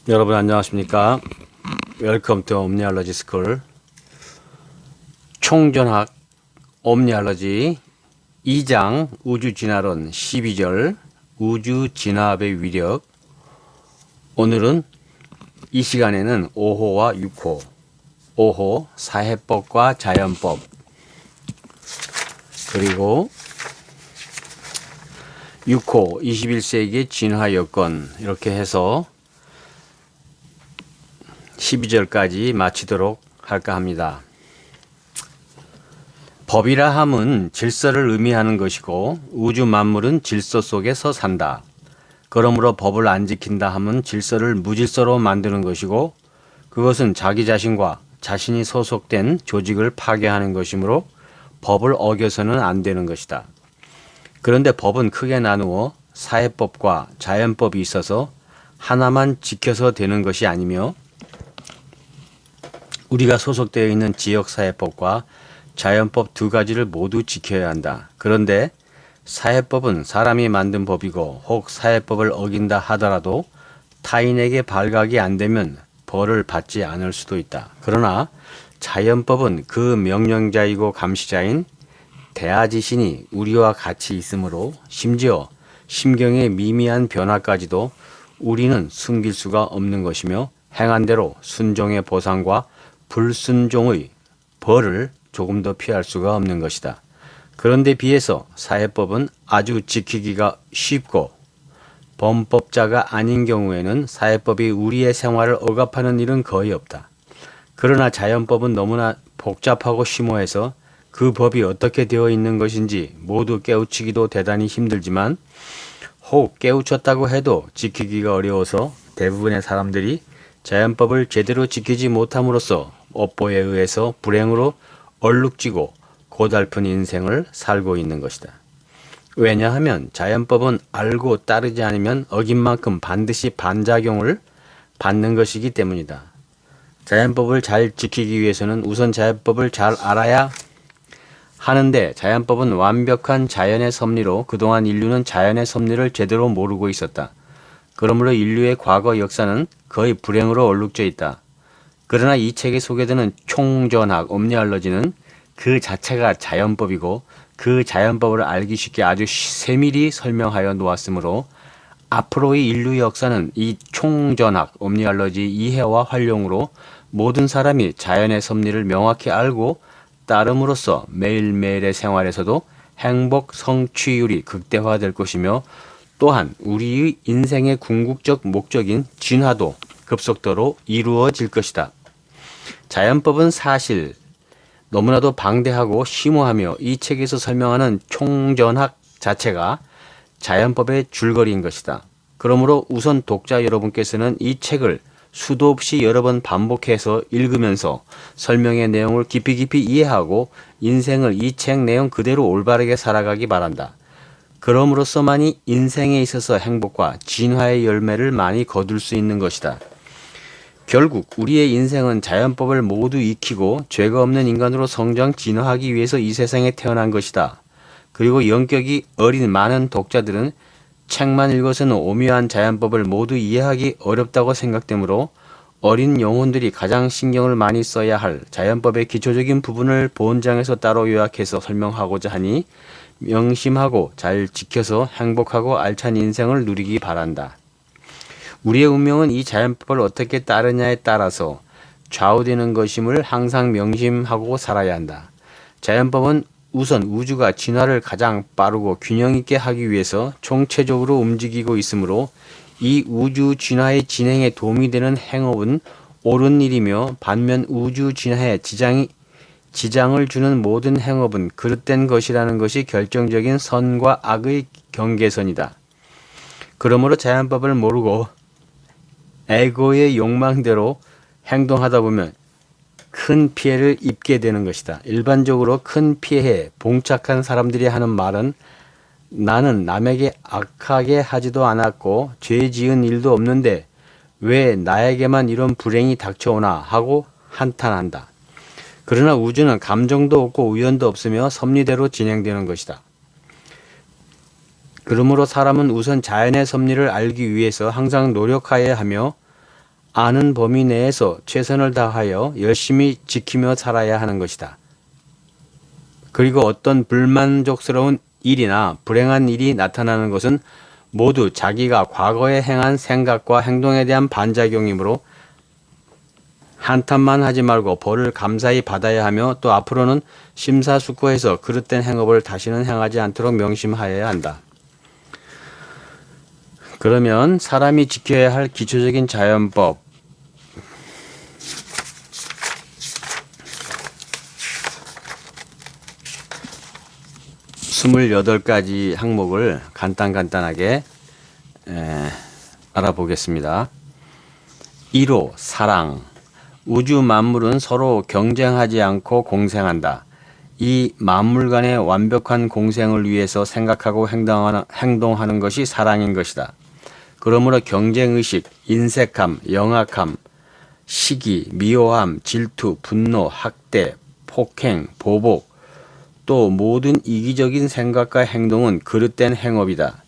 여러분 안녕하십니까? 웰컴 투 옴니알러지 스쿨. 총전학 옴니알러지 2장 우주진화론 12절 우주진화합의 위력. 오늘은 이 시간에는 5호와 6호, 5호 사해법과 자연법, 그리고 6호 21세기의 진화 여건, 이렇게 해서 12절까지 마치도록 할까 합니다. 법이라 함은 질서를 의미하는 것이고 우주 만물은 질서 속에서 산다. 그러므로 법을 안 지킨다 함은 질서를 무질서로 만드는 것이고 그것은 자기 자신과 자신이 소속된 조직을 파괴하는 것이므로 법을 어겨서는 안 되는 것이다. 그런데 법은 크게 나누어 사해법과 자연법이 있어서 하나만 지켜서 되는 것이 아니며 우리가 소속되어 있는 지역사회법과 자연법 두 가지를 모두 지켜야 한다. 그런데 사회법은 사람이 만든 법이고 혹 사회법을 어긴다 하더라도 타인에게 발각이 안 되면 벌을 받지 않을 수도 있다. 그러나 자연법은 그 명령자이고 감시자인 대하지신이 우리와 같이 있으므로 심지어 심경의 미미한 변화까지도 우리는 숨길 수가 없는 것이며 행한 대로 순종의 보상과 불순종의 벌을 조금 더 피할 수가 없는 것이다. 그런데 비해서 사해법은 아주 지키기가 쉽고 범법자가 아닌 경우에는 사해법이 우리의 생활을 억압하는 일은 거의 없다. 그러나 자연법은 너무나 복잡하고 심오해서 그 법이 어떻게 되어 있는 것인지 모두 깨우치기도 대단히 힘들지만 혹 깨우쳤다고 해도 지키기가 어려워서 대부분의 사람들이 자연법을 제대로 지키지 못함으로써 업보에 의해서 불행으로 얼룩지고 고달픈 인생을 살고 있는 것이다. 왜냐하면 자연법은 알고 따르지 않으면 어긴 만큼 반드시 반작용을 받는 것이기 때문이다. 자연법을 잘 지키기 위해서는 우선 자연법을 잘 알아야 하는데 자연법은 완벽한 자연의 섭리로 그동안 인류는 자연의 섭리를 제대로 모르고 있었다. 그러므로 인류의 과거 역사는 거의 불행으로 얼룩져 있다. 그러나 이 책에 소개되는 총전학 옴니알러지는 그 자체가 자연법이고 그 자연법을 알기 쉽게 아주 세밀히 설명하여 놓았으므로 앞으로의 인류 역사는 이 총전학 옴니알러지 이해와 활용으로 모든 사람이 자연의 섭리를 명확히 알고 따름으로써 매일매일의 생활에서도 행복 성취율이 극대화될 것이며 또한 우리의 인생의 궁극적 목적인 진화도 급속도로 이루어질 것이다. 자연법은 사실 너무나도 방대하고 심오하며 이 책에서 설명하는 총전학 자체가 자연법의 줄거리인 것이다. 그러므로 우선 독자 여러분께서는 이 책을 수도 없이 여러 번 반복해서 읽으면서 설명의 내용을 깊이 이해하고 인생을 이 책 내용 그대로 올바르게 살아가기 바란다. 그럼으로써만이 인생에 있어서 행복과 진화의 열매를 많이 거둘 수 있는 것이다. 결국 우리의 인생은 자연법을 모두 익히고 죄가 없는 인간으로 성장 진화하기 위해서 이 세상에 태어난 것이다. 그리고 영격이 어린 많은 독자들은 책만 읽어서는 오묘한 자연법을 모두 이해하기 어렵다고 생각되므로 어린 영혼들이 가장 신경을 많이 써야 할 자연법의 기초적인 부분을 본장에서 따로 요약해서 설명하고자 하니 명심하고 잘 지켜서 행복하고 알찬 인생을 누리기 바란다. 우리의 운명은 이 자연법을 어떻게 따르냐에 따라서 좌우되는 것임을 항상 명심하고 살아야 한다. 자연법은 우선 우주가 진화를 가장 빠르고 균형 있게 하기 위해서 총체적으로 움직이고 있으므로 이 우주 진화의 진행에 도움이 되는 행업은 옳은 일이며 반면 우주 진화에 지장을 주는 모든 행업은 그릇된 것이라는 것이 결정적인 선과 악의 경계선이다. 그러므로 자연법을 모르고 에고의 욕망대로 행동하다 보면 큰 피해를 입게 되는 것이다. 일반적으로 큰 피해에 봉착한 사람들이 하는 말은 나는 남에게 악하게 하지도 않았고 죄 지은 일도 없는데 왜 나에게만 이런 불행이 닥쳐오나 하고 한탄한다. 그러나 우주는 감정도 없고 우연도 없으며 섭리대로 진행되는 것이다. 그러므로 사람은 우선 자연의 섭리를 알기 위해서 항상 노력하여야 하며 아는 범위 내에서 최선을 다하여 열심히 지키며 살아야 하는 것이다. 그리고 어떤 불만족스러운 일이나 불행한 일이 나타나는 것은 모두 자기가 과거에 행한 생각과 행동에 대한 반작용이므로 한탄만 하지 말고 벌을 감사히 받아야 하며 또 앞으로는 심사숙고해서 그릇된 행업을 다시는 행하지 않도록 명심하여야 한다. 그러면 사람이 지켜야 할 기초적인 자연법 28가지 항목을 간단하게 알아보겠습니다. 1호 사랑. 우주 만물은 서로 경쟁하지 않고 공생한다. 이 만물 간의 완벽한 공생을 위해서 생각하고 행동하는 것이 사랑인 것이다. 그러므로 경쟁의식, 인색함, 영악함, 시기, 미워함, 질투, 분노, 학대, 폭행, 보복, 또 모든 이기적인 생각과 행동은 그릇된 행업이다.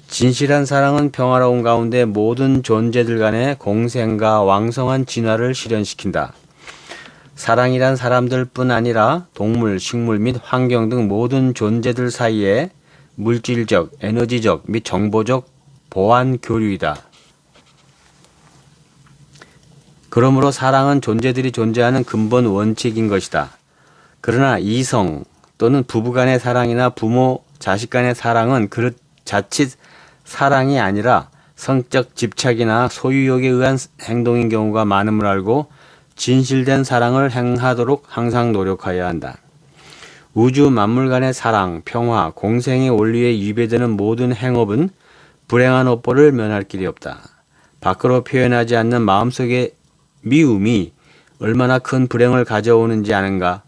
진실한 사랑은 평화로운 가운데 모든 존재들 간의 공생과 왕성한 진화를 실현시킨다. 사랑이란 사람들 뿐 아니라 동물, 식물 및 환경 등 모든 존재들 사이에 물질적, 에너지적 및 정보적 보완 교류이다. 그러므로 사랑은 존재들이 존재하는 근본 원칙인 것이다. 그러나 이성 또는 부부 간의 사랑이나 부모, 자식 간의 사랑은 자칫 사랑이 아니라 성적 집착이나 소유욕에 의한 행동인 경우가 많음을 알고 진실된 사랑을 행하도록 항상 노력해야 한다. 우주 만물 간의 사랑, 평화, 공생의 원리에 위배되는 모든 행업은 불행한 업보를 면할 길이 없다. 밖으로 표현하지 않는 마음속의 미움이 얼마나 큰 불행을 가져오는지 아는가?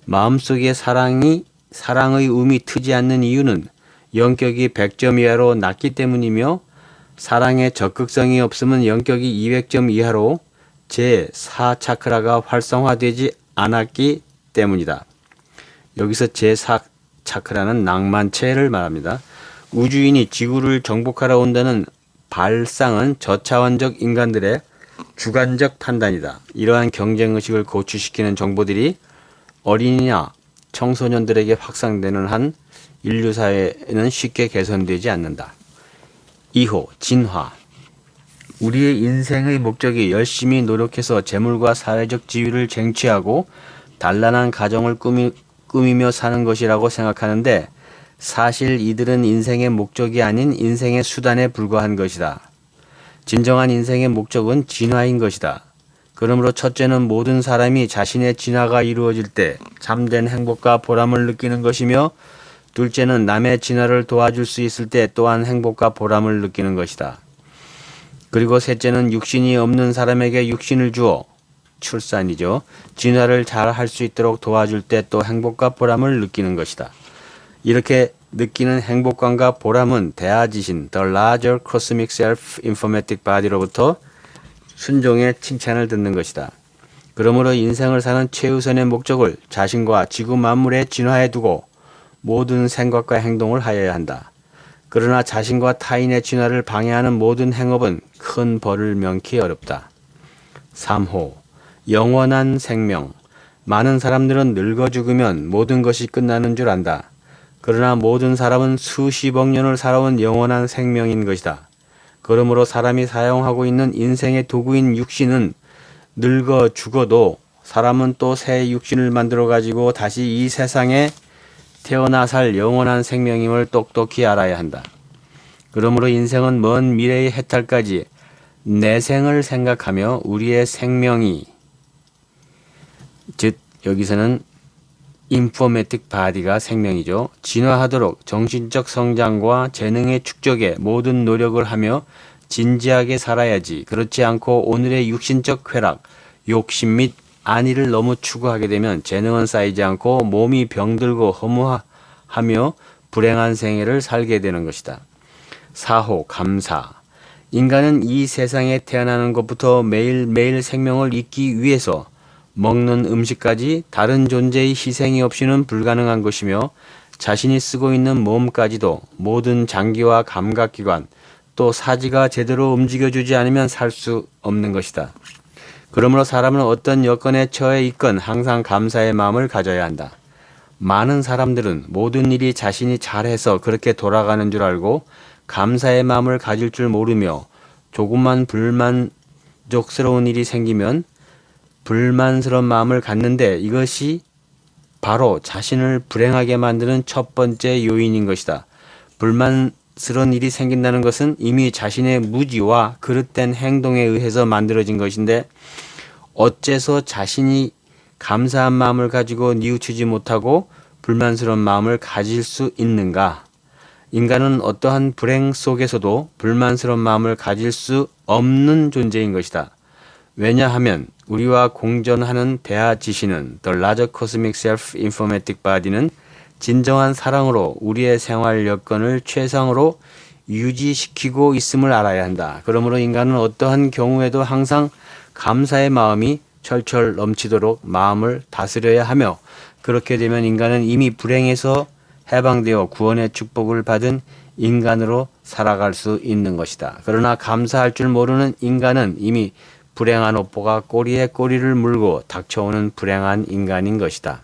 마음속에 사랑의 음이 트지 않는 이유는 영격이 100점 이하로 낮기 때문이며 사랑에 적극성이 없으면 영격이 200점 이하로 제4차크라가 활성화되지 않았기 때문이다. 여기서 제4차크라는 낭만체를 말합니다. 우주인이 지구를 정복하러 온다는 발상은 저차원적 인간들의 주관적 판단이다. 이러한 경쟁의식을 고취시키는 정보들이 어린이나 청소년들에게 확산되는 한 인류 사회는 쉽게 개선되지 않는다. 2호 진화. 우리의 인생의 목적이 열심히 노력해서 재물과 사회적 지위를 쟁취하고 단란한 가정을 꾸미며 사는 것이라고 생각하는데 사실 이들은 인생의 목적이 아닌 인생의 수단에 불과한 것이다. 진정한 인생의 목적은 진화인 것이다. 그러므로 첫째는 모든 사람이 자신의 진화가 이루어질 때 참된 행복과 보람을 느끼는 것이며 둘째는 남의 진화를 도와줄 수 있을 때 또한 행복과 보람을 느끼는 것이다. 그리고 셋째는 육신이 없는 사람에게 육신을 주어 출산이죠. 진화를 잘 할 수 있도록 도와줄 때 또 행복과 보람을 느끼는 것이다. 이렇게 느끼는 행복감과 보람은 대아지신 The Larger Cosmic Self-Informatic Body로부터 순종의 칭찬을 듣는 것이다. 그러므로 인생을 사는 최우선의 목적을 자신과 지구 만물의 진화에 두고 모든 생각과 행동을 하여야 한다. 그러나 자신과 타인의 진화를 방해하는 모든 행업은 큰 벌을 면키 어렵다. 3호 영원한 생명. 많은 사람들은 늙어 죽으면 모든 것이 끝나는 줄 안다. 그러나 모든 사람은 수십억 년을 살아온 영원한 생명인 것이다. 그러므로 사람이 사용하고 있는 인생의 도구인 육신은 늙어 죽어도 사람은 또 새 육신을 만들어 가지고 다시 이 세상에 태어나 살 영원한 생명임을 똑똑히 알아야 한다. 그러므로 인생은 먼 미래의 해탈까지 내생을 생각하며 우리의 생명이 즉 여기서는 인포메틱 바디가 생명이죠. 진화하도록 정신적 성장과 재능의 축적에 모든 노력을 하며 진지하게 살아야지. 그렇지 않고 오늘의 육신적 쾌락, 욕심 및 안위를 너무 추구하게 되면 재능은 쌓이지 않고 몸이 병들고 허무하며 불행한 생애를 살게 되는 것이다. 4호 감사. 인간은 이 세상에 태어나는 것부터 매일매일 생명을 잇기 위해서 먹는 음식까지 다른 존재의 희생이 없이는 불가능한 것이며 자신이 쓰고 있는 몸까지도 모든 장기와 감각기관 또 사지가 제대로 움직여주지 않으면 살 수 없는 것이다. 그러므로 사람은 어떤 여건에 처해 있건 항상 감사의 마음을 가져야 한다. 많은 사람들은 모든 일이 자신이 잘해서 그렇게 돌아가는 줄 알고 감사의 마음을 가질 줄 모르며 조금만 불만족스러운 일이 생기면 불만스러운 마음을 갖는데 이것이 바로 자신을 불행하게 만드는 첫 번째 요인인 것이다. 불만스러운 일이 생긴다는 것은 이미 자신의 무지와 그릇된 행동에 의해서 만들어진 것인데 어째서 자신이 감사한 마음을 가지고 뉘우치지 못하고 불만스러운 마음을 가질 수 있는가? 인간은 어떠한 불행 속에서도 불만스러운 마음을 가질 수 없는 존재인 것이다. 왜냐하면 우리와 공존하는 대하 지시는 The Larger Cosmic Self-Informatic Body는 진정한 사랑으로 우리의 생활 여건을 최상으로 유지시키고 있음을 알아야 한다. 그러므로 인간은 어떠한 경우에도 항상 감사의 마음이 철철 넘치도록 마음을 다스려야 하며 그렇게 되면 인간은 이미 불행에서 해방되어 구원의 축복을 받은 인간으로 살아갈 수 있는 것이다. 그러나 감사할 줄 모르는 인간은 이미 불행한 오포가 꼬리에 꼬리를 물고 닥쳐오는 불행한 인간인 것이다.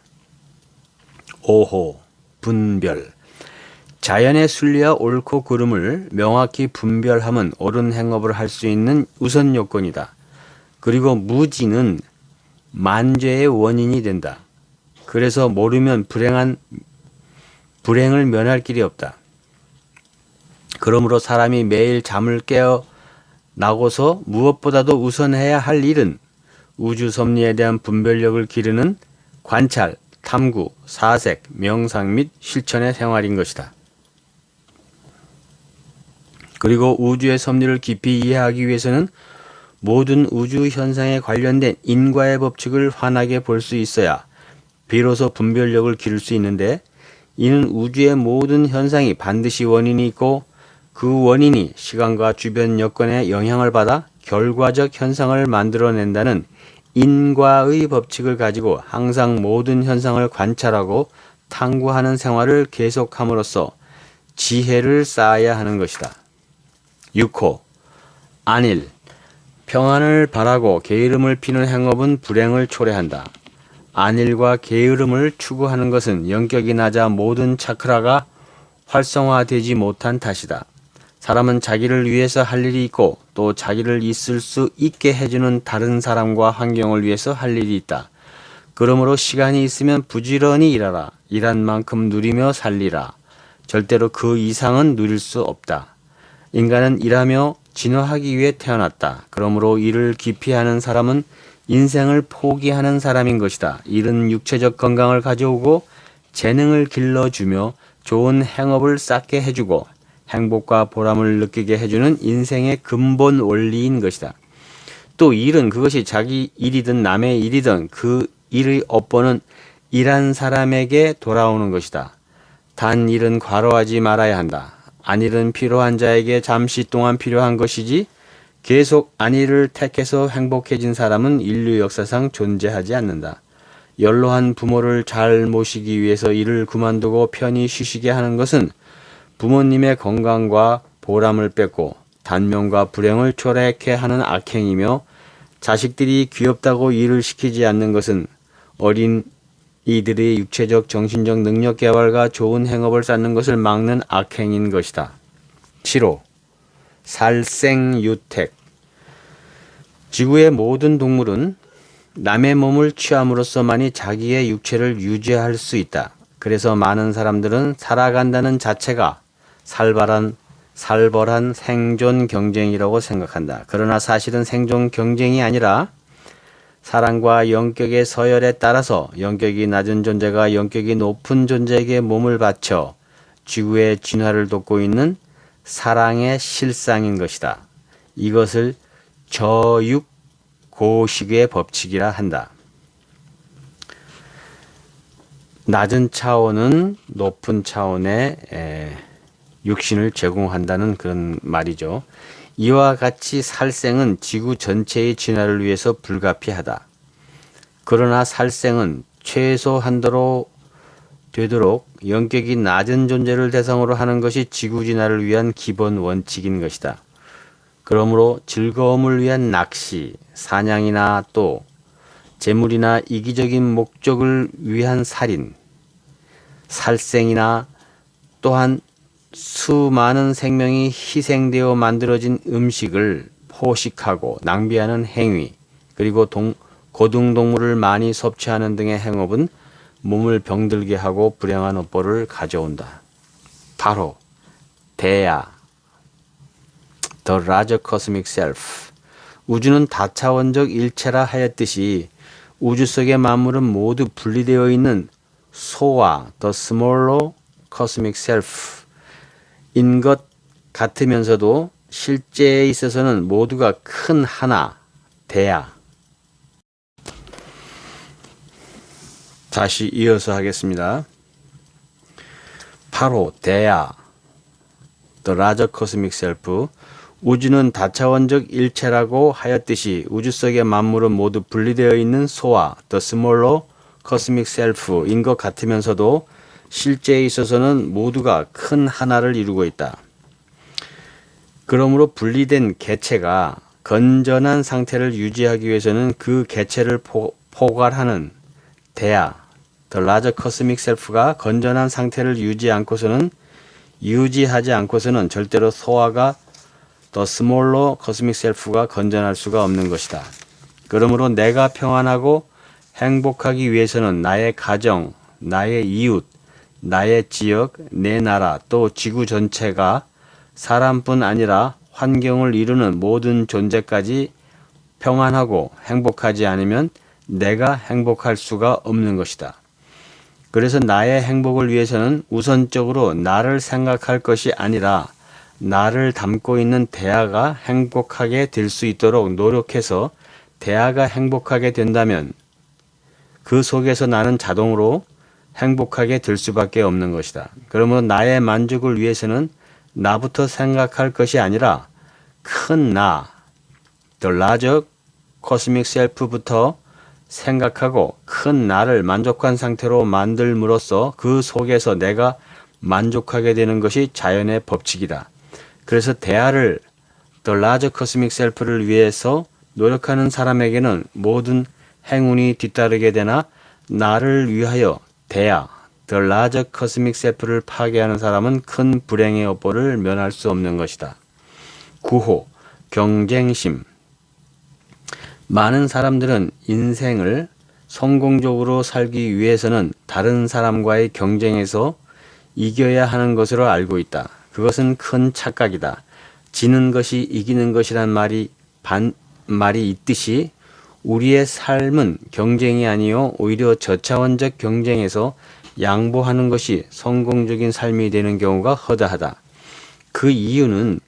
5호 분별. 자연의 순리와 옳고 그름을 명확히 분별함은 옳은 행업을 할 수 있는 우선 요건이다. 그리고 무지는 만죄의 원인이 된다. 그래서 모르면 불행을 면할 길이 없다. 그러므로 사람이 매일 잠을 깨어나고서 무엇보다도 우선해야 할 일은 우주 섭리에 대한 분별력을 기르는 관찰, 탐구, 사색, 명상 및 실천의 생활인 것이다. 그리고 우주의 섭리를 깊이 이해하기 위해서는 모든 우주 현상에 관련된 인과의 법칙을 환하게 볼 수 있어야 비로소 분별력을 기를 수 있는데 이는 우주의 모든 현상이 반드시 원인이 있고 그 원인이 시간과 주변 여건에 영향을 받아 결과적 현상을 만들어낸다는 인과의 법칙을 가지고 항상 모든 현상을 관찰하고 탐구하는 생활을 계속함으로써 지혜를 쌓아야 하는 것이다. 6호 안일. 평안을 바라고 게으름을 피는 행업은 불행을 초래한다. 안일과 게으름을 추구하는 것은 영격이 낮아 모든 차크라가 활성화되지 못한 탓이다. 사람은 자기를 위해서 할 일이 있고 또 자기를 있을 수 있게 해주는 다른 사람과 환경을 위해서 할 일이 있다. 그러므로 시간이 있으면 부지런히 일하라. 일한 만큼 누리며 살리라. 절대로 그 이상은 누릴 수 없다. 인간은 일하며 진화하기 위해 태어났다. 그러므로 일을 기피하는 사람은 인생을 포기하는 사람인 것이다. 일은 육체적 건강을 가져오고 재능을 길러주며 좋은 행업을 쌓게 해주고 행복과 보람을 느끼게 해주는 인생의 근본 원리인 것이다. 또 일은 그것이 자기 일이든 남의 일이든 그 일의 업보는 일한 사람에게 돌아오는 것이다. 단 일은 과로하지 말아야 한다. 안일은 필요한 자에게 잠시 동안 필요한 것이지 계속 안일을 택해서 행복해진 사람은 인류 역사상 존재하지 않는다. 연로한 부모를 잘 모시기 위해서 일을 그만두고 편히 쉬시게 하는 것은 부모님의 건강과 보람을 뺏고 단명과 불행을 초래케 하는 악행이며 자식들이 귀엽다고 일을 시키지 않는 것은 어린 이들의 육체적 정신적 능력 개발과 좋은 행업을 쌓는 것을 막는 악행인 것이다. 7호 살생유택. 지구의 모든 동물은 남의 몸을 취함으로써만이 자기의 육체를 유지할 수 있다. 그래서 많은 사람들은 살아간다는 자체가 살벌한 생존 경쟁이라고 생각한다. 그러나 사실은 생존 경쟁이 아니라 사랑과 영격의 서열에 따라서 영격이 낮은 존재가 영격이 높은 존재에게 몸을 바쳐 지구의 진화를 돕고 있는 사랑의 실상인 것이다. 이것을 저육고식의 법칙이라 한다. 낮은 차원은 높은 차원의 육신을 제공한다는 그런 말이죠. 이와 같이 살생은 지구 전체의 진화를 위해서 불가피하다. 그러나 살생은 최소한도로 되도록 영격이 낮은 존재를 대상으로 하는 것이 지구 진화를 위한 기본 원칙인 것이다. 그러므로 즐거움을 위한 낚시, 사냥이나 또 재물이나 이기적인 목적을 위한 살인, 살생이나 또한 수많은 생명이 희생되어 만들어진 음식을 포식하고 낭비하는 행위, 그리고 고등동물을 많이 섭취하는 등의 행업은 몸을 병들게 하고 불행한 업보를 가져온다. 바로 대야, The Larger Cosmic Self. 우주는 다차원적 일체라 하였듯이 우주 속의 만물은 모두 분리되어 있는 소와 The Smaller Cosmic Self 인 것 같으면서도 실제에 있어서는 모두가 큰 하나, 대야. 다시 이어서 하겠습니다. 바로 대야, The Larger Cosmic Self. 우주는 다차원적 일체라고 하였듯이 우주 속의 만물은 모두 분리되어 있는 소와 The Smaller Cosmic Self인 것 같으면서도 실제에 있어서는 모두가 큰 하나를 이루고 있다. 그러므로 분리된 개체가 건전한 상태를 유지하기 위해서는 그 개체를 포괄하는 대야, The Larger Cosmic Self가 건전한 상태를 유지하지 않고서는 절대로 소화가 The Smaller Cosmic Self가 건전할 수가 없는 것이다. 그러므로 내가 평안하고 행복하기 위해서는 나의 가정, 나의 이웃, 나의 지역, 내 나라, 또 지구 전체가 사람뿐 아니라 환경을 이루는 모든 존재까지 평안하고 행복하지 않으면 내가 행복할 수가 없는 것이다. 그래서 나의 행복을 위해서는 우선적으로 나를 생각할 것이 아니라 나를 담고 있는 대하가 행복하게 될 수 있도록 노력해서 대하가 행복하게 된다면 그 속에서 나는 자동으로 행복하게 될 수밖에 없는 것이다. 그러므로 나의 만족을 위해서는 나부터 생각할 것이 아니라 큰 나, The Larger Cosmic Self부터 생각하고 큰 나를 만족한 상태로 만들므로써 그 속에서 내가 만족하게 되는 것이 자연의 법칙이다. 그래서 대하를 The Larger Cosmic Self를 위해서 노력하는 사람에게는 모든 행운이 뒤따르게 되나 나를 위하여 대야, The Larger Cosmic Self를 파괴하는 사람은 큰 불행의 업보를 면할 수 없는 것이다. 9호, 경쟁심. 많은 사람들은 인생을 성공적으로 살기 위해서는 다른 사람과의 경쟁에서 이겨야 하는 것으로 알고 있다. 그것은 큰 착각이다. 지는 것이 이기는 것이란 말이 있듯이 우리의 삶은 경쟁이 아니요 오히려 저차원적 경쟁에서 양보하는 것이 성공적인 삶이 되는 경우가 허다하다. 그 이유는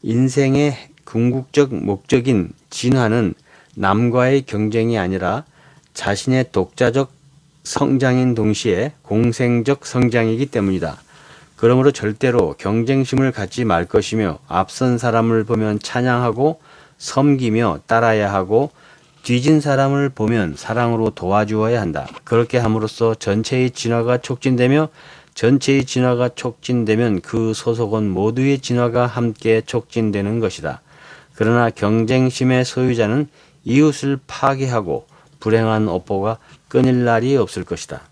인생의 궁극적 목적인 진화는 남과의 경쟁이 아니라 자신의 독자적 성장인 동시에 공생적 성장이기 때문이다. 그러므로 절대로 경쟁심을 갖지 말 것이며 앞선 사람을 보면 찬양하고 섬기며 따라야 하고 뒤진 사람을 보면 사랑으로 도와주어야 한다. 그렇게 함으로써 전체의 진화가 촉진되며 전체의 진화가 촉진되면 그 소속원 모두의 진화가 함께 촉진되는 것이다. 그러나 경쟁심의 소유자는 이웃을 파괴하고 불행한 업보가 끊일 날이 없을 것이다.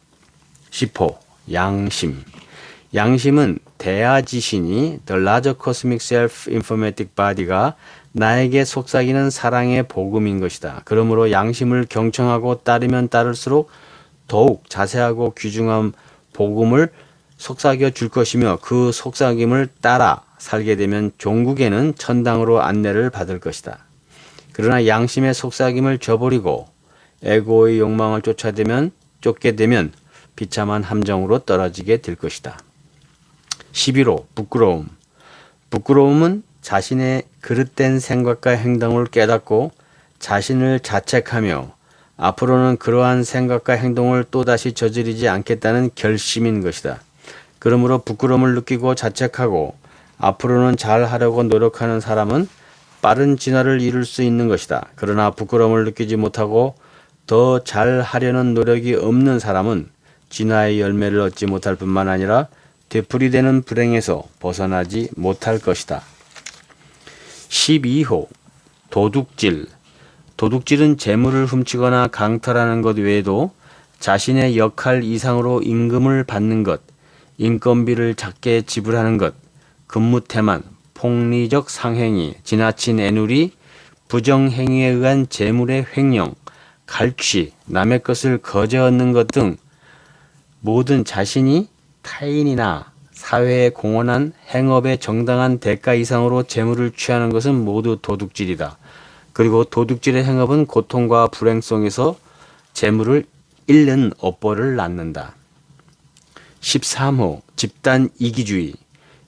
10호, 양심. 양심은 대하지신이 The Larger Cosmic Self-Informatic Body가 나에게 속삭이는 사랑의 복음인 것이다. 그러므로 양심을 경청하고 따르면 따를수록 더욱 자세하고 귀중한 복음을 속삭여 줄 것이며 그 속삭임을 따라 살게 되면 종국에는 천당으로 안내를 받을 것이다. 그러나 양심의 속삭임을 저버리고 에고의 욕망을 쫓게 되면 비참한 함정으로 떨어지게 될 것이다. 11호, 부끄러움. 부끄러움은 자신의 그릇된 생각과 행동을 깨닫고 자신을 자책하며 앞으로는 그러한 생각과 행동을 또다시 저지르지 않겠다는 결심인 것이다. 그러므로 부끄러움을 느끼고 자책하고 앞으로는 잘 하려고 노력하는 사람은 빠른 진화를 이룰 수 있는 것이다. 그러나 부끄러움을 느끼지 못하고 더 잘 하려는 노력이 없는 사람은 진화의 열매를 얻지 못할 뿐만 아니라 되풀이되는 불행에서 벗어나지 못할 것이다. 12호 도둑질. 도둑질은 재물을 훔치거나 강탈하는 것 외에도 자신의 역할 이상으로 임금을 받는 것, 인건비를 작게 지불하는 것, 근무태만, 폭리적 상행위, 지나친 애누리, 부정행위에 의한 재물의 횡령, 갈취, 남의 것을 거저 얻는 것 등 모든 자신이 타인이나 사회에 공헌한 행업의 정당한 대가 이상으로 재물을 취하는 것은 모두 도둑질이다. 그리고 도둑질의 행업은 고통과 불행 속에서 재물을 잃는 업보를 낳는다. 13호 집단 이기주의.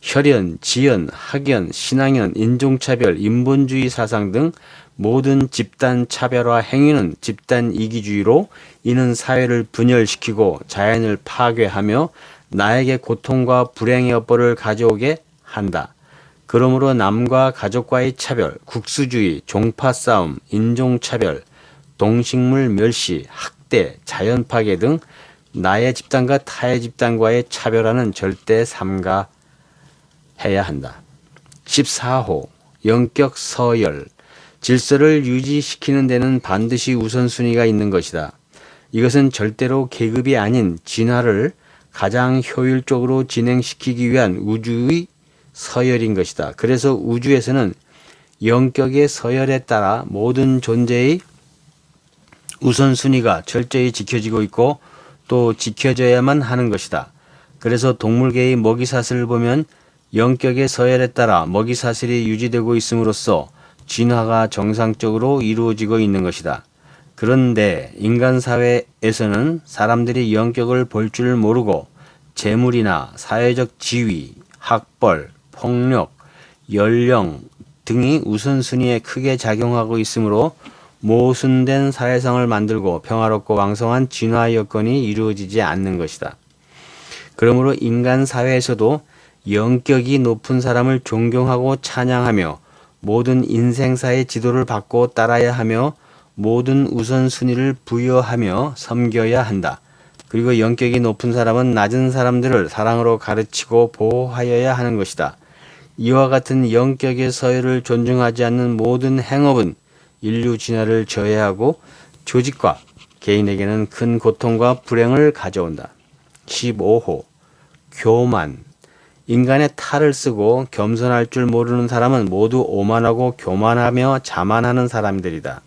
혈연, 지연, 학연, 신앙연, 인종차별, 인본주의 사상 등 모든 집단 차별화 행위는 집단 이기주의로 이는 사회를 분열시키고 자연을 파괴하며 나에게 고통과 불행의 업보를 가져오게 한다. 그러므로 남과 가족과의 차별, 국수주의, 종파싸움, 인종차별, 동식물 멸시, 학대, 자연 파괴 등 나의 집단과 타의 집단과의 차별화는 절대 삼가해야 한다. 14호 영격 서열. 질서를 유지시키는 데는 반드시 우선순위가 있는 것이다. 이것은 절대로 계급이 아닌 진화를 가장 효율적으로 진행시키기 위한 우주의 서열인 것이다. 그래서 우주에서는 영격의 서열에 따라 모든 존재의 우선순위가 철저히 지켜지고 있고 또 지켜져야만 하는 것이다. 그래서 동물계의 먹이사슬을 보면 영격의 서열에 따라 먹이사슬이 유지되고 있음으로써 진화가 정상적으로 이루어지고 있는 것이다. 그런데 인간 사회에서는 사람들이 영격을 볼 줄 모르고 재물이나 사회적 지위, 학벌, 폭력, 연령 등이 우선순위에 크게 작용하고 있으므로 모순된 사회성을 만들고 평화롭고 왕성한 진화 여건이 이루어지지 않는 것이다. 그러므로 인간 사회에서도 영격이 높은 사람을 존경하고 찬양하며 모든 인생사의 지도를 받고 따라야 하며 모든 우선순위를 부여하며 섬겨야 한다. 그리고 영격이 높은 사람은 낮은 사람들을 사랑으로 가르치고 보호하여야 하는 것이다. 이와 같은 영격의 서열을 존중하지 않는 모든 행업은 인류 진화를 저해하고 조직과 개인에게는 큰 고통과 불행을 가져온다. 15호 교만. 인간의 탈을 쓰고 겸손할 줄 모르는 사람은 모두 오만하고 교만하며 자만하는 사람들이다.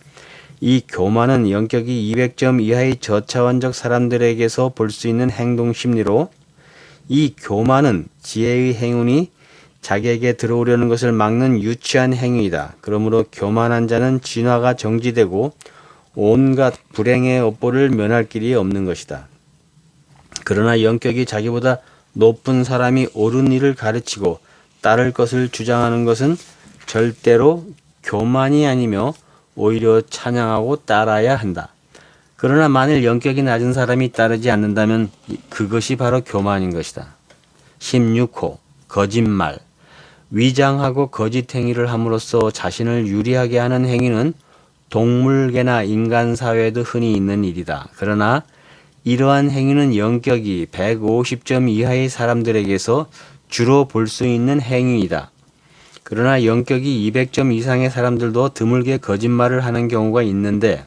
이 교만은 영격이 200점 이하의 저차원적 사람들에게서 볼 수 있는 행동 심리로 이 교만은 지혜의 행운이 자기에게 들어오려는 것을 막는 유치한 행위이다. 그러므로 교만한 자는 진화가 정지되고 온갖 불행의 업보를 면할 길이 없는 것이다. 그러나 영격이 자기보다 높은 사람이 옳은 일을 가르치고 따를 것을 주장하는 것은 절대로 교만이 아니며 오히려 찬양하고 따라야 한다. 그러나 만일 영격이 낮은 사람이 따르지 않는다면 그것이 바로 교만인 것이다. 16호 거짓말. 위장하고 거짓 행위를 함으로써 자신을 유리하게 하는 행위는 동물계나 인간 사회에도 흔히 있는 일이다. 그러나 이러한 행위는 영격이 150점 이하의 사람들에게서 주로 볼 수 있는 행위이다. 그러나 영격이 200점 이상의 사람들도 드물게 거짓말을 하는 경우가 있는데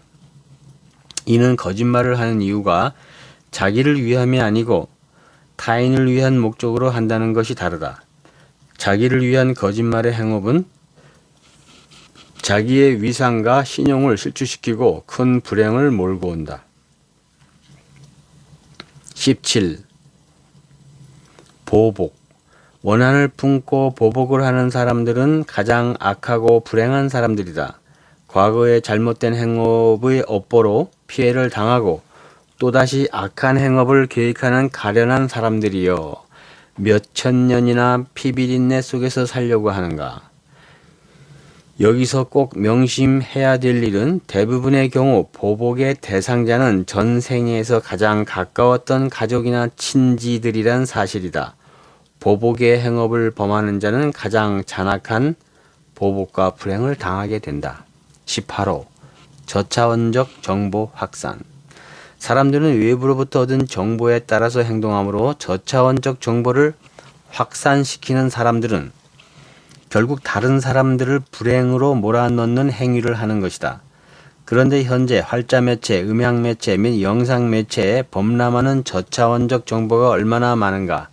이는 거짓말을 하는 이유가 자기를 위함이 아니고 타인을 위한 목적으로 한다는 것이 다르다. 자기를 위한 거짓말의 행업은 자기의 위상과 신용을 실추시키고 큰 불행을 몰고 온다. 17. 보복. 원한을 품고 보복을 하는 사람들은 가장 악하고 불행한 사람들이다. 과거의 잘못된 행업의 업보로 피해를 당하고 또다시 악한 행업을 계획하는 가련한 사람들이여 몇천 년이나 피비린내 속에서 살려고 하는가. 여기서 꼭 명심해야 될 일은 대부분의 경우 보복의 대상자는 전 생애에서 가장 가까웠던 가족이나 친지들이란 사실이다. 보복의 행업을 범하는 자는 가장 잔악한 보복과 불행을 당하게 된다. 18호 저차원적 정보 확산. 사람들은 외부로부터 얻은 정보에 따라서 행동하므로 저차원적 정보를 확산시키는 사람들은 결국 다른 사람들을 불행으로 몰아넣는 행위를 하는 것이다. 그런데 현재 활자 매체, 음향 매체 및 영상 매체에 범람하는 저차원적 정보가 얼마나 많은가.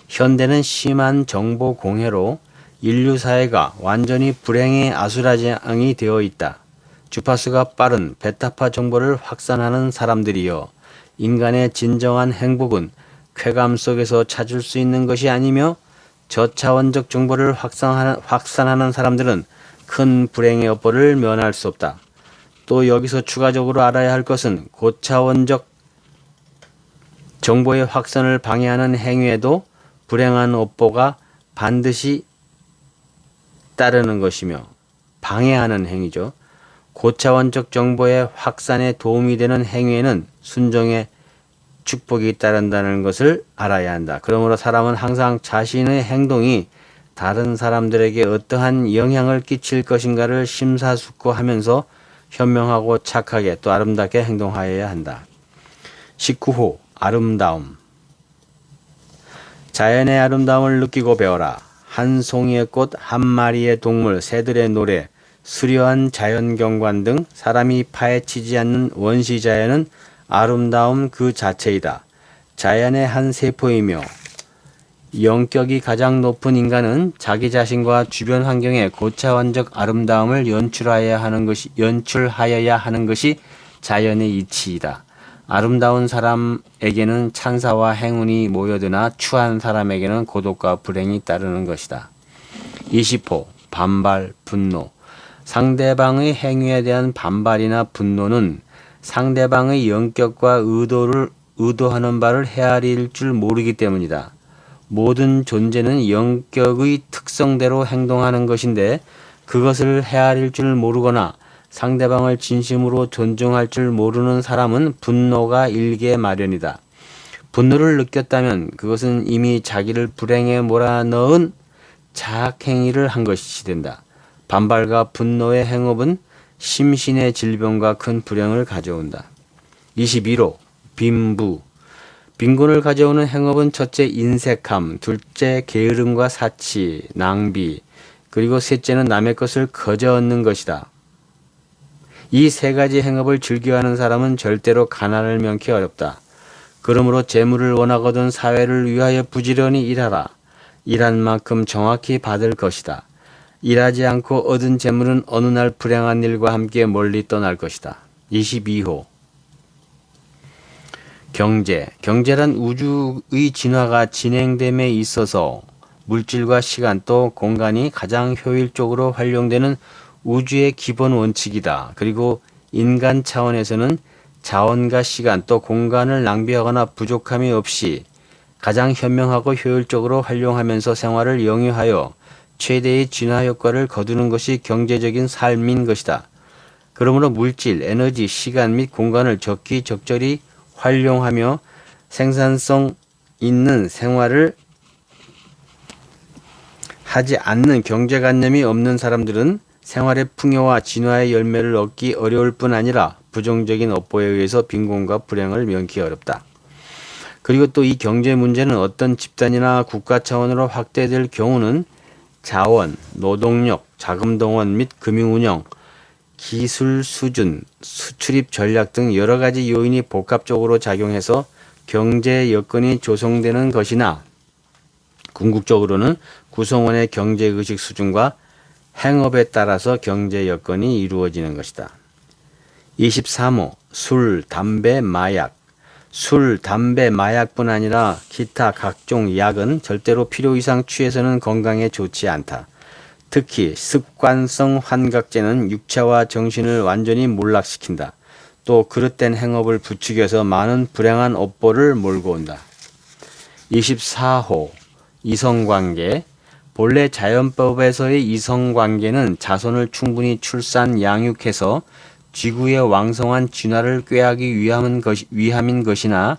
현대는 심한 정보 공해로 인류 사회가 완전히 불행의 아수라장이 되어 있다. 주파수가 빠른 베타파 정보를 확산하는 사람들이여, 인간의 진정한 행복은 쾌감 속에서 찾을 수 있는 것이 아니며 저차원적 정보를 확산하는 사람들은 큰 불행의 업보를 면할 수 없다. 또 여기서 추가적으로 알아야 할 것은 고차원적 정보의 확산을 방해하는 행위에도 불행한 업보가 반드시 따르는 것이며, 방해하는 행위죠. 고차원적 정보의 확산에 도움이 되는 행위에는 순종의 축복이 따른다는 것을 알아야 한다. 그러므로 사람은 항상 자신의 행동이 다른 사람들에게 어떠한 영향을 끼칠 것인가를 심사숙고하면서 현명하고 착하게 또 아름답게 행동하여야 한다. 19호 아름다움. 자연의 아름다움을 느끼고 배워라. 한 송이의 꽃, 한 마리의 동물, 새들의 노래, 수려한 자연경관 등 사람이 파헤치지 않는 원시자연은 아름다움 그 자체이다. 자연의 한 세포이며 영격이 가장 높은 인간은 자기 자신과 주변 환경의 고차원적 아름다움을 연출하여야 하는 것이 자연의 이치이다. 아름다운 사람에게는 찬사와 행운이 모여드나 추한 사람에게는 고독과 불행이 따르는 것이다. 20호 반발, 분노. 상대방의 행위에 대한 반발이나 분노는 상대방의 영격과 의도하는 바를 헤아릴 줄 모르기 때문이다. 모든 존재는 영격의 특성대로 행동하는 것인데 그것을 헤아릴 줄 모르거나 상대방을 진심으로 존중할 줄 모르는 사람은 분노가 일게 마련이다. 분노를 느꼈다면 그것은 이미 자기를 불행에 몰아넣은 자학행위를 한 것이 된다. 반발과 분노의 행업은 심신의 질병과 큰 불행을 가져온다. 21호 빈부. 빈곤을 가져오는 행업은 첫째 인색함, 둘째 게으름과 사치, 낭비, 그리고 셋째는 남의 것을 거저 얻는 것이다. 이 세 가지 행업을 즐겨하는 사람은 절대로 가난을 면키 어렵다. 그러므로 재물을 원하거든 사회를 위하여 부지런히 일하라. 일한 만큼 정확히 받을 것이다. 일하지 않고 얻은 재물은 어느 날 불행한 일과 함께 멀리 떠날 것이다. 22호 경제. 경제란 우주의 진화가 진행됨에 있어서 물질과 시간 또 공간이 가장 효율적으로 활용되는 우주의 기본 원칙이다. 그리고 인간 차원에서는 자원과 시간 또 공간을 낭비하거나 부족함이 없이 가장 현명하고 효율적으로 활용하면서 생활을 영위하여 최대의 진화 효과를 거두는 것이 경제적인 삶인 것이다. 그러므로 물질, 에너지, 시간 및 공간을 적절히 활용하며 생산성 있는 생활을 하지 않는 경제관념이 없는 사람들은 생활의 풍요와 진화의 열매를 얻기 어려울 뿐 아니라 부정적인 업보에 의해서 빈곤과 불행을 면키 어렵다. 그리고 또 이 경제 문제는 어떤 집단이나 국가 차원으로 확대될 경우는 자원, 노동력, 자금 동원 및 금융운영, 기술 수준, 수출입 전략 등 여러 가지 요인이 복합적으로 작용해서 경제 여건이 조성되는 것이나 궁극적으로는 구성원의 경제의식 수준과 행업에 따라서 경제 여건이 이루어지는 것이다. 23호 술, 담배, 마약. 술, 담배, 마약뿐 아니라 기타 각종 약은 절대로 필요 이상 취해서는 건강에 좋지 않다. 특히 습관성 환각제는 육체와 정신을 완전히 몰락시킨다. 또 그릇된 행업을 부추겨서 많은 불행한 업보를 몰고 온다. 24호 이성관계. 본래 자연법에서의 이성관계는 자손을 충분히 출산 양육해서 지구의 왕성한 진화를 꾀하기 위함인 것이나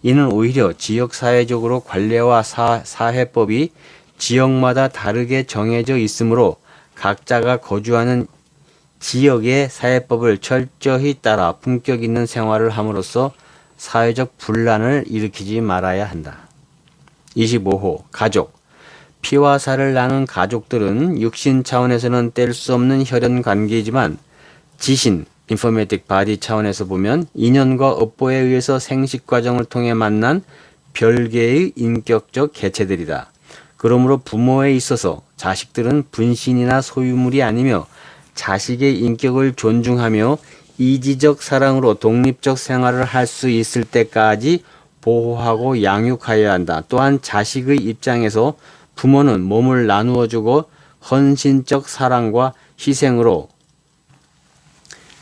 이는 오히려 지역사회적으로 관례와 사회법이 지역마다 다르게 정해져 있으므로 각자가 거주하는 지역의 사회법을 철저히 따라 품격 있는 생활을 함으로써 사회적 분란을 일으키지 말아야 한다. 25호 가족. 피와 살을 나눈 가족들은 육신 차원에서는 뗄 수 없는 혈연 관계이지만 지신, 인포메틱 바디 차원에서 보면 인연과 업보에 의해서 생식 과정을 통해 만난 별개의 인격적 개체들이다. 그러므로 부모에 있어서 자식들은 분신이나 소유물이 아니며 자식의 인격을 존중하며 이지적 사랑으로 독립적 생활을 할 수 있을 때까지 보호하고 양육하여야 한다. 또한 자식의 입장에서 부모는 몸을 나누어 주고 헌신적 사랑과 희생으로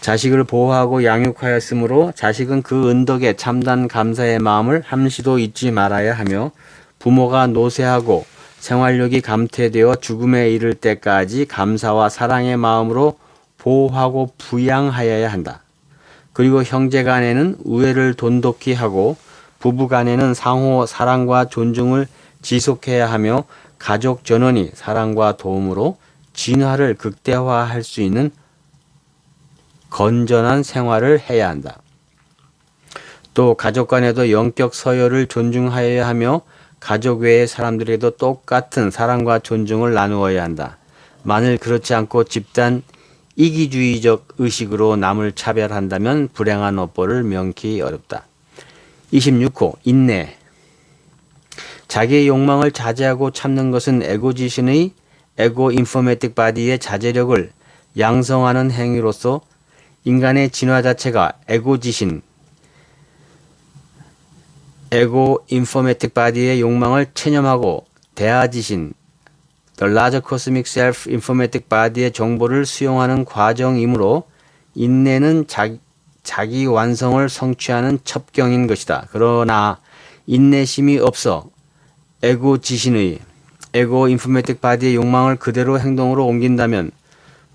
자식을 보호하고 양육하였으므로 자식은 그 은덕에 참단 감사의 마음을 함시도 잊지 말아야 하며 부모가 노쇠하고 생활력이 감퇴되어 죽음에 이를 때까지 감사와 사랑의 마음으로 보호하고 부양하여야 한다. 그리고 형제 간에는 우애를 돈독히 하고 부부 간에는 상호 사랑과 존중을 지속해야 하며 가족 전원이 사랑과 도움으로 진화를 극대화할 수 있는 건전한 생활을 해야 한다. 또 가족 간에도 영적 서열을 존중하여야 하며 가족 외의 사람들에게도 똑같은 사랑과 존중을 나누어야 한다. 만일 그렇지 않고 집단 이기주의적 의식으로 남을 차별한다면 불행한 업보를 면키 어렵다. 26호 인내. 자기의 욕망을 자제하고 참는 것은 에고지신의 에고 인포메틱 바디의 자제력을 양성하는 행위로서 인간의 진화 자체가 에고지신, 에고 인포메틱 바디의 욕망을 체념하고 대하지신, The Larger Cosmic Self Informatic Body의 정보를 수용하는 과정이므로 인내는 자기 완성을 성취하는 첩경인 것이다. 그러나 인내심이 없어 에고 지신의 에고 인포메틱 바디의 욕망을 그대로 행동으로 옮긴다면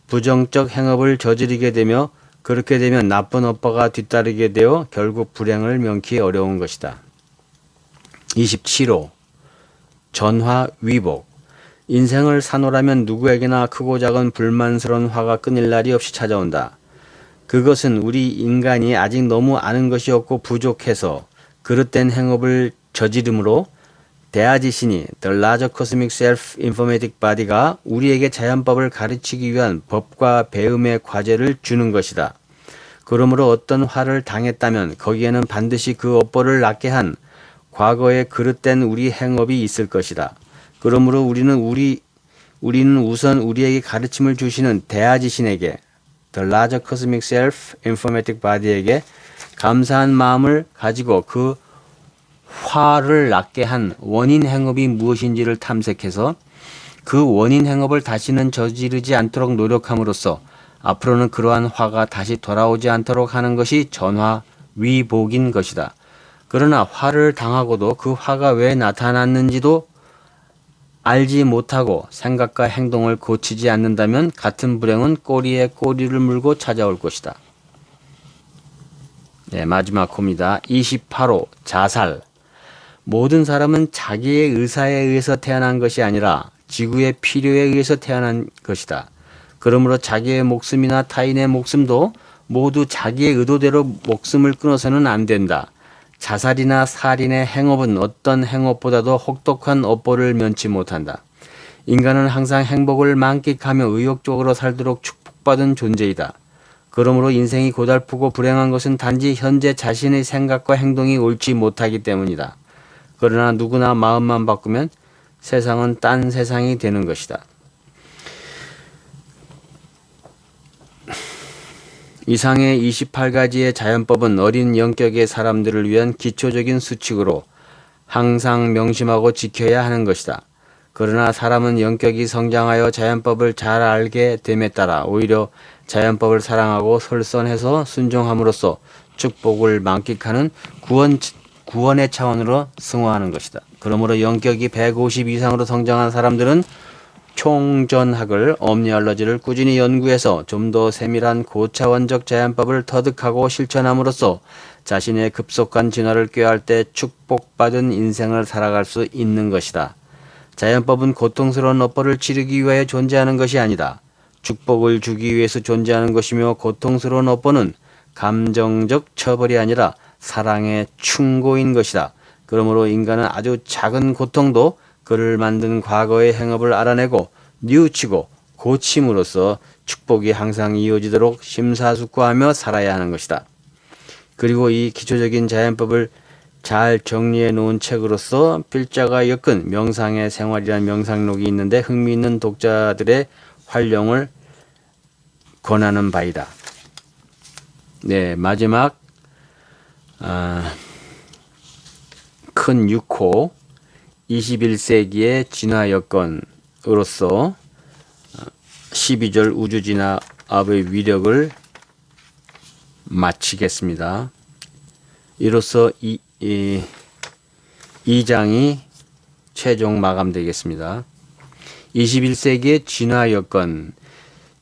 부정적 행업을 저지르게 되며 그렇게 되면 나쁜 업보가 뒤따르게 되어 결국 불행을 면키 어려운 것이다. 27호 전화 위복. 인생을 사노라면 누구에게나 크고 작은 불만스러운 화가 끊일 날이 없이 찾아온다. 그것은 우리 인간이 아직 너무 아는 것이 없고 부족해서 그릇된 행업을 저지름으로 대하지신이 The Larger Cosmic Self Informatic Body가 우리에게 자연법을 가르치기 위한 법과 배움의 과제를 주는 것이다. 그러므로 어떤 화를 당했다면 거기에는 반드시 그 업보를 낳게 한 과거의 그릇된 우리 행업이 있을 것이다. 그러므로 우리는 우선 우리에게 가르침을 주시는 대하지신에게 The Larger Cosmic Self Informatic Body에게 감사한 마음을 가지고 그 화를 낳게 한 원인 행업이 무엇인지를 탐색해서 그 원인 행업을 다시는 저지르지 않도록 노력함으로써 앞으로는 그러한 화가 다시 돌아오지 않도록 하는 것이 전화 위복인 것이다. 그러나 화를 당하고도 그 화가 왜 나타났는지도 알지 못하고 생각과 행동을 고치지 않는다면 같은 불행은 꼬리에 꼬리를 물고 찾아올 것이다. 네, 마지막 호입니다. 28호 자살. 모든 사람은 자기의 의사에 의해서 태어난 것이 아니라 지구의 필요에 의해서 태어난 것이다. 그러므로 자기의 목숨이나 타인의 목숨도 모두 자기의 의도대로 목숨을 끊어서는 안 된다. 자살이나 살인의 행업은 어떤 행업보다도 혹독한 업보를 면치 못한다. 인간은 항상 행복을 만끽하며 의욕적으로 살도록 축복받은 존재이다. 그러므로 인생이 고달프고 불행한 것은 단지 현재 자신의 생각과 행동이 옳지 못하기 때문이다. 그러나 누구나 마음만 바꾸면 세상은 딴 세상이 되는 것이다. 이상의 28가지의 자연법은 어린 영격의 사람들을 위한 기초적인 수칙으로 항상 명심하고 지켜야 하는 것이다. 그러나 사람은 영격이 성장하여 자연법을 잘 알게 됨에 따라 오히려 자연법을 사랑하고 설선해서 순종함으로써 축복을 만끽하는 구원의 차원으로 승화하는 것이다. 그러므로 영격이 150 이상으로 성장한 사람들은 총전학을 엄니얼러지를 꾸준히 연구해서 좀 더 세밀한 고차원적 자연법을 터득하고 실천함으로써 자신의 급속한 진화를 꾀할 때 축복받은 인생을 살아갈 수 있는 것이다. 자연법은 고통스러운 업보를 치르기 위하여 존재하는 것이 아니다. 축복을 주기 위해서 존재하는 것이며 고통스러운 업보는 감정적 처벌이 아니라 사랑의 충고인 것이다. 그러므로 인간은 아주 작은 고통도 그를 만든 과거의 행업을 알아내고 뉘우치고 고침으로써 축복이 항상 이어지도록 심사숙고하며 살아야 하는 것이다. 그리고 이 기초적인 자연법을 잘 정리해 놓은 책으로서 필자가 엮은 명상의 생활이라는 명상록이 있는데 흥미있는 독자들의 활용을 권하는 바이다. 네, 마지막 큰 6호 21세기의 진화 여건으로서 12절 우주진화업의 위력을 마치겠습니다. 이로써 이 2장이 최종 마감되겠습니다. 21세기의 진화 여건.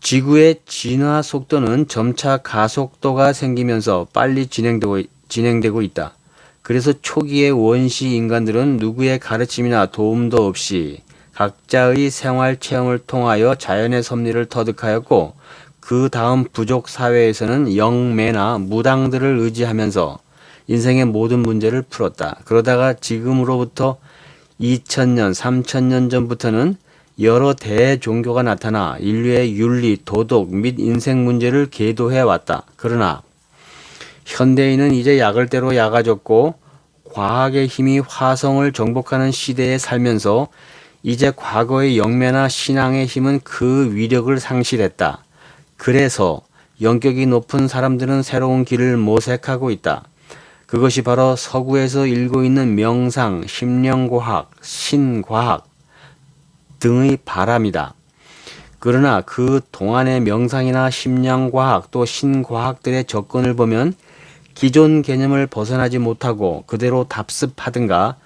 지구의 진화 속도는 점차 가속도가 생기면서 빨리 진행되고 있다. 그래서 초기의 원시 인간들은 누구의 가르침이나 도움도 없이 각자의 생활 체험을 통하여 자연의 섭리를 터득하였고, 그 다음 부족 사회에서는 영매나 무당들을 의지하면서 인생의 모든 문제를 풀었다. 그러다가 지금으로부터 2000년, 3000년 전부터는 여러 대종교가 나타나 인류의 윤리, 도덕 및 인생 문제를 계도해 왔다. 그러나 현대인은 이제 약을대로 약아졌고 과학의 힘이 화성을 정복하는 시대에 살면서 이제 과거의 영매나 신앙의 힘은 그 위력을 상실했다. 그래서 영격이 높은 사람들은 새로운 길을 모색하고 있다. 그것이 바로 서구에서 일고 있는 명상, 심령과학, 신과학 등의 바람이다. 그러나 그 동안의 명상이나 심령과학 또 신과학들의 접근을 보면 기존 개념을 벗어나지 못하고 그대로 답습하든가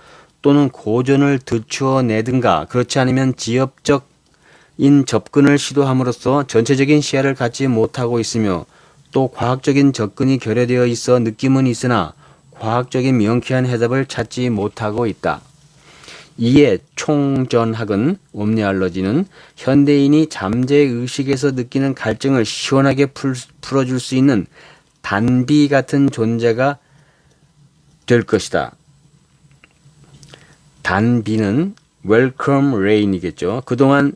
또는 고전을 늦추어내든가 그렇지 않으면 지엽적인 접근을 시도함으로써 전체적인 시야를 갖지 못하고 있으며 또 과학적인 접근이 결여되어 있어 느낌은 있으나 과학적인 명쾌한 해답을 찾지 못하고 있다. 이에 총전학은 옴니알러지는 현대인이 잠재의식에서 느끼는 갈증을 시원하게 풀어줄 수 있는 단비 같은 존재가 될 것이다. 단비는 웰컴 레인이겠죠. 그동안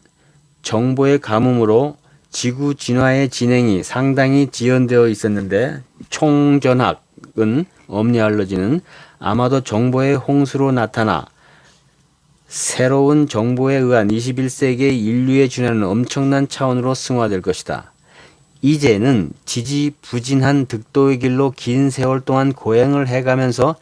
정보의 가뭄으로 지구 진화의 진행이 상당히 지연되어 있었는데 총전학은 옴니알러지는 아마도 정보의 홍수로 나타나 새로운 정보에 의한 21세기의 인류의 진화는 엄청난 차원으로 승화될 것이다. 이제는 지지부진한 득도의 길로 긴 세월 동안 고행을 해가면서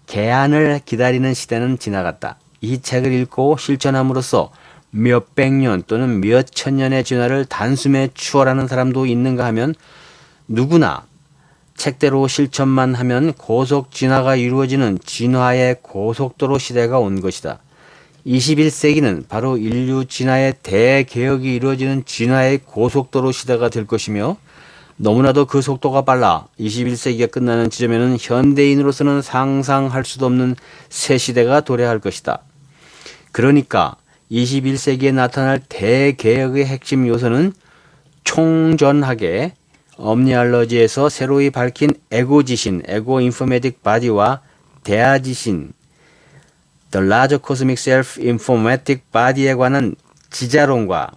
개안을 기다리는 시대는 지나갔다. 이 책을 읽고 실천함으로써 몇백 년 또는 몇천 년의 진화를 단숨에 추월하는 사람도 있는가 하면 누구나 책대로 실천만 하면 고속 진화가 이루어지는 진화의 고속도로 시대가 온 것이다. 21세기는 바로 인류 진화의 대개혁이 이루어지는 진화의 고속도로 시대가 될 것이며 너무나도 그 속도가 빨라 21세기가 끝나는 지점에는 현대인으로서는 상상할 수도 없는 새 시대가 도래할 것이다. 그러니까 21세기에 나타날 대개혁의 핵심 요소는 총전학의 옴니알러지에서 새로이 밝힌 에고지신, 에고 인포메틱 바디와 대아지신, The Larger Cosmic Self Informatic Body에 관한 지자론과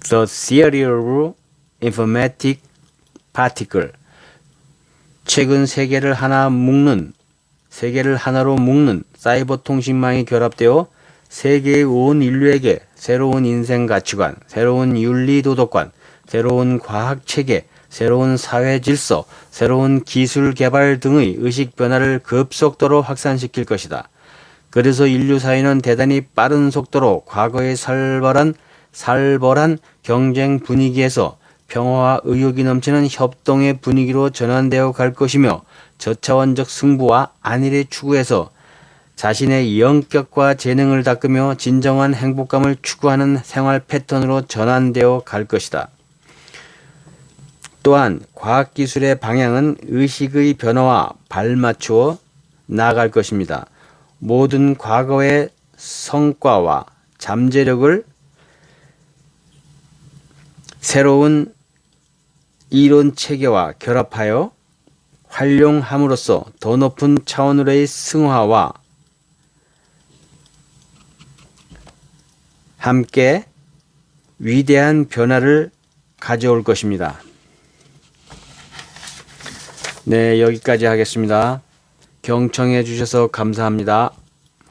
The Theory of Informatic Particle, 최근 세계를 하나로 묶는 사이버 통신망이 결합되어 세계의 온 인류에게 새로운 인생 가치관, 새로운 윤리 도덕관, 새로운 과학 체계, 새로운 사회 질서, 새로운 기술 개발 등의 의식 변화를 급속도로 확산시킬 것이다. 그래서 인류 사회는 대단히 빠른 속도로 과거의 살벌한 경쟁 분위기에서 평화와 의욕이 넘치는 협동의 분위기로 전환되어 갈 것이며 저차원적 승부와 안일의 추구에서 자신의 영격과 재능을 닦으며 진정한 행복감을 추구하는 생활 패턴으로 전환되어 갈 것이다. 또한 과학기술의 방향은 의식의 변화와 발맞추어 나아갈 것입니다. 모든 과거의 성과와 잠재력을 새로운 이론 체계와 결합하여 활용함으로써 더 높은 차원으로의 승화와 함께 위대한 변화를 가져올 것입니다. 네, 여기까지 하겠습니다. 경청해 주셔서 감사합니다.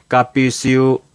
God bless you.